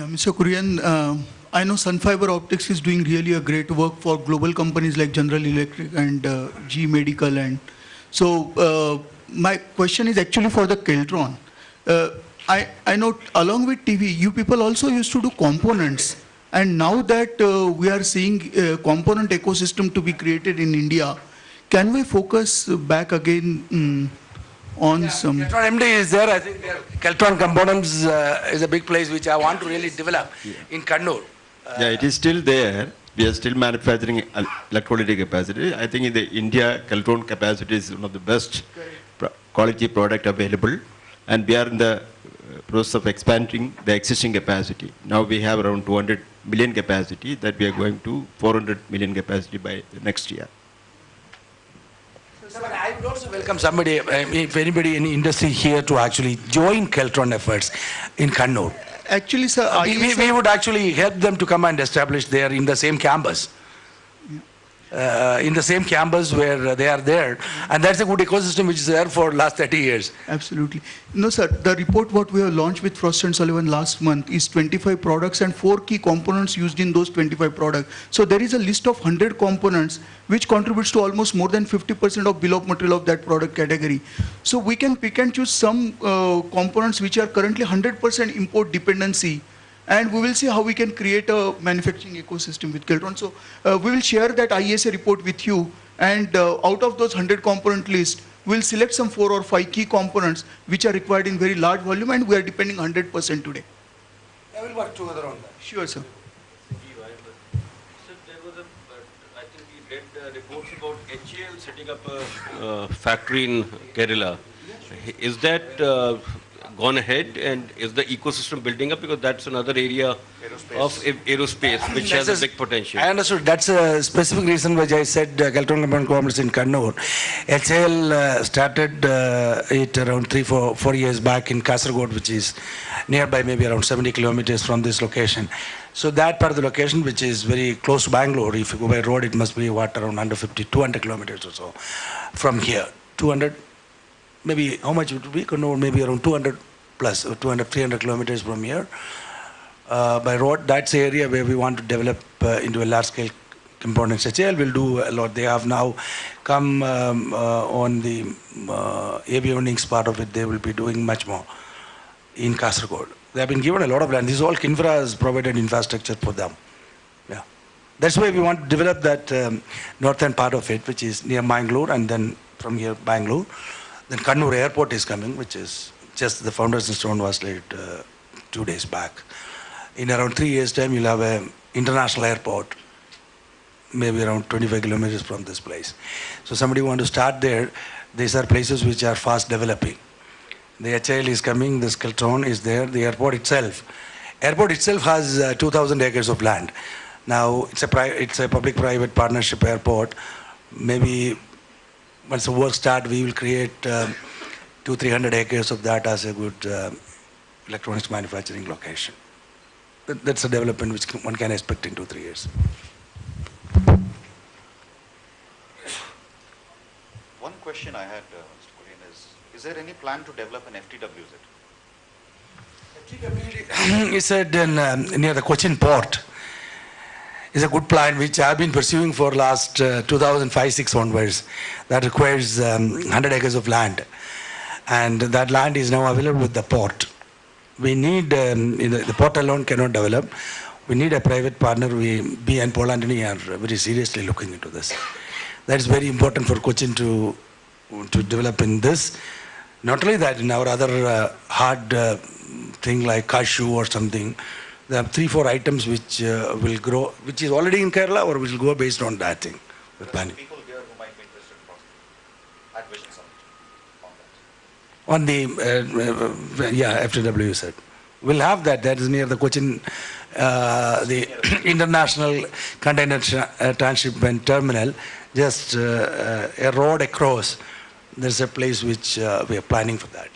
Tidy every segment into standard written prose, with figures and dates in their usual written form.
Yeah, Mr. Kurian, I know Sun Fiber Optics is doing really a great work for global companies like General Electric and GE Medical. And so my question is actually for the Keltron. I know along with TV, you people also used to do components. And now that we are seeing a component ecosystem to be created in India, can we focus back again on some... Keltron MD is there. I think Keltron Components is a big place which I want to really develop in Kannur. Yeah, it is still there. We are still manufacturing electrolytic capacity. I think in the India, Keltron capacity is one of the best quality product available. And we are in the process of expanding the existing capacity. Now we have around 200 million capacity that we are going to 400 million capacity by next year. So, but I would also welcome somebody, if anybody in the industry here to actually join Keltron efforts in Kannur. Actually, sir, we would actually help them to come and establish there in the same campus. In the same campus where they are there. And that's a good ecosystem which is there for last 30 years. Absolutely. No, sir, the report what we have launched with Frost & Sullivan last month is 25 products and 4 key components used in those 25 products. So there is a list of 100 components which contributes to almost more than 50% of bill of material of that product category. So we can pick and choose some components which are currently 100% import dependency, and we will see how we can create a manufacturing ecosystem with Keltron. So we will share that IESA report with you, and out of those 100 component list, we'll select some 4 or 5 key components which are required in very large volume, and we are depending 100% today. I will work together on that. Sure, sir. So there was I think we read reports about HAL setting up a factory in Kerala. Is that gone ahead, and is the ecosystem building up, because that's another area of aerospace which has a big potential? I understood. That's a specific reason which I said Keltron Components in Kannur. HAL started it around 4 years back in Kasaragod, which is nearby, maybe around 70 kilometers from this location. So that part of the location, which is very close to Bangalore, if you go by road, it must be what, around 200 kilometers or so from here. 200. Maybe how much it would be? Kannur, maybe around 200 plus, or 200, 300 kilometers from here. By road, that's the area where we want to develop into a large-scale components. HAL will do a lot. They have now come on the avionics part of it. They will be doing much more in Kasaragod. They have been given a lot of land. This is all Kinfra has provided infrastructure for them. Yeah, that's why we want to develop that northern part of it, which is near Mangalore, and then from here Bangalore. Then Kannur Airport is coming, which is just the foundation stone was laid 2 days back. In around 3 years' time, you'll have an international airport, maybe around 25 kilometers from this place. So somebody want to start there. These are places which are fast developing. The HAL is coming, the Keltron is there, the airport itself. Airport itself has 2,000 acres of land. Now, it's a public-private partnership airport. Maybe once the work starts, we will create 200-300 acres of that as a good electronics manufacturing location. That's a development which one can expect in 2-3 years. One question I had, Mr. Kurian, is there any plan to develop an FTWZ? FTWZ is said near the Cochin port. Is a good plan which I have been pursuing for last 2005-06 onwards. That requires 100 acres of land, and that land is now available with the port. We need, the port alone cannot develop. We need a private partner. We and Paul Antony are very seriously looking into this. That is very important for Cochin to develop in this. Not only that, in our other hard thing like cashew or something, there are 3-4 items which will grow, which is already in Kerala, or which will go based on that thing. There are people here who might be interested in at Vision Summit. On the, yeah, FTW said. We'll have that. That is near the Cochin, the International Container Transshipment Terminal, just a road across. There's a place which we are planning for that.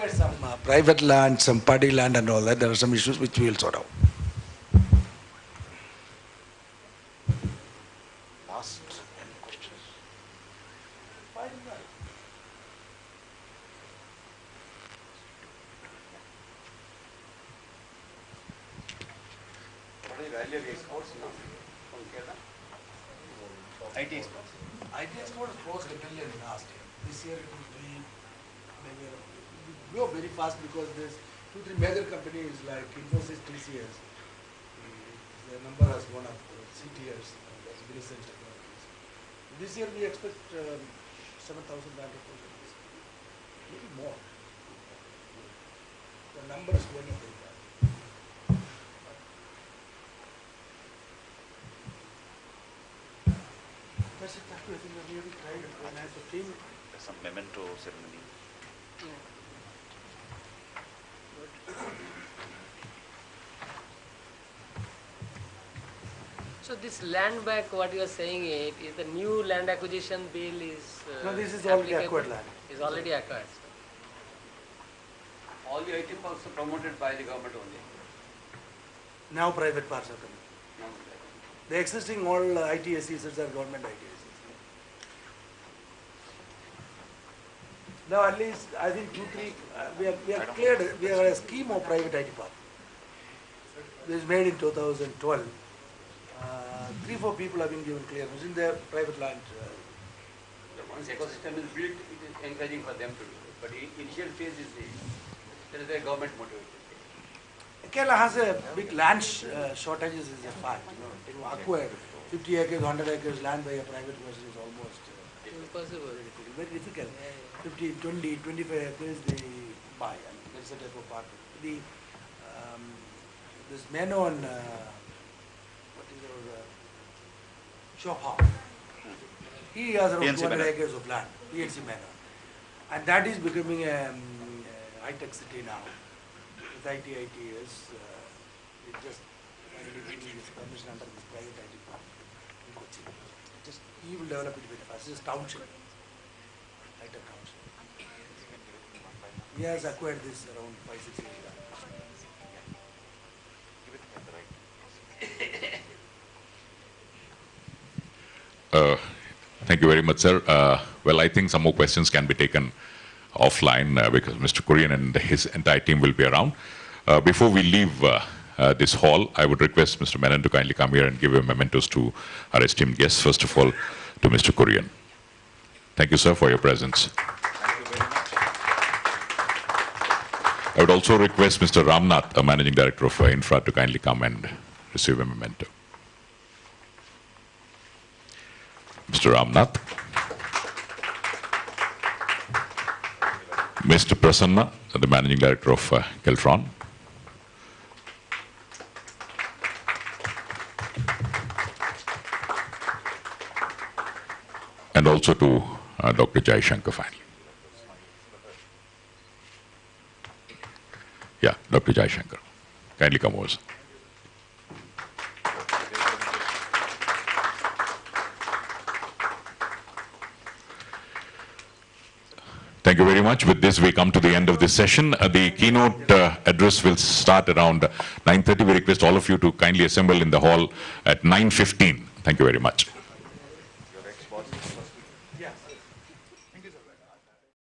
Some private land, some party land and all that. There are some issues which we will sort out. Last, any questions? earlier exports now from Kerala? IT exports? IT export crossed $1 billion last year. This year it will be maybe go very fast because there's 2-3 major companies like Infosys, TCS. The number has gone up. CTS, that's Vincent Technologies. This year we expect 7,000 crores. Maybe more. The number is going up very fast. That's exactly, I think we have tried and as a team. There's some memento ceremony. So this land bank, what you are saying is the new land acquisition bill is No, this is already applicable? acquired land. Is already acquired. All the IT parks are promoted by the government only. Now private parts are coming. No, The existing all ITSCs are government ITSCs. Now at least I think 2-3 we have cleared. We have a scheme of private IT park. This is made in 2012. 3-4 people have been given clearance in their private land. Once ecosystem is built, it is encouraging for them to do it. But initial phase is there is a government motivated. Kerala has a big land shortages is a fact. To acquire 50 acres, 100 acres land by a private person is almost Impossible. very difficult. 50, 20, 25 acres they buy. I mean, that's a type of part. This Menon, what is your shop house? He has around PNC 200 Menon. acres of land, PNC Menon. And that is becoming a high-tech city now. With ITS, it just finally bringing this permission under this private IT park in Kochi. Just, he will develop it very fast. It's a township, high-tech township. He has acquired this around 5-6 years back. Give it at the right. Thank you very much, sir. Well, I think some more questions can be taken offline because Mr. Kurian and his entire team will be around. Before we leave this hall, I would request Mr. Menon to kindly come here and give a mementos to our esteemed guests. First of all, to Mr. Kurian. Thank you, sir, for your presence. Thank you very much. I would also request Mr. Ramnath, a Managing Director of Infra, to kindly come and receive a memento. Mr. Ramnath. Mr. Prasanna, the Managing Director of Keltron. And also to Dr. Jai Shankar finally. Yeah, Dr. Jai Shankar. Kindly come over, sir. Thank you very much. With this, we come to the end of this session. The keynote address will start around 9:30. We request all of you to kindly assemble in the hall at 9:15. Thank you very much.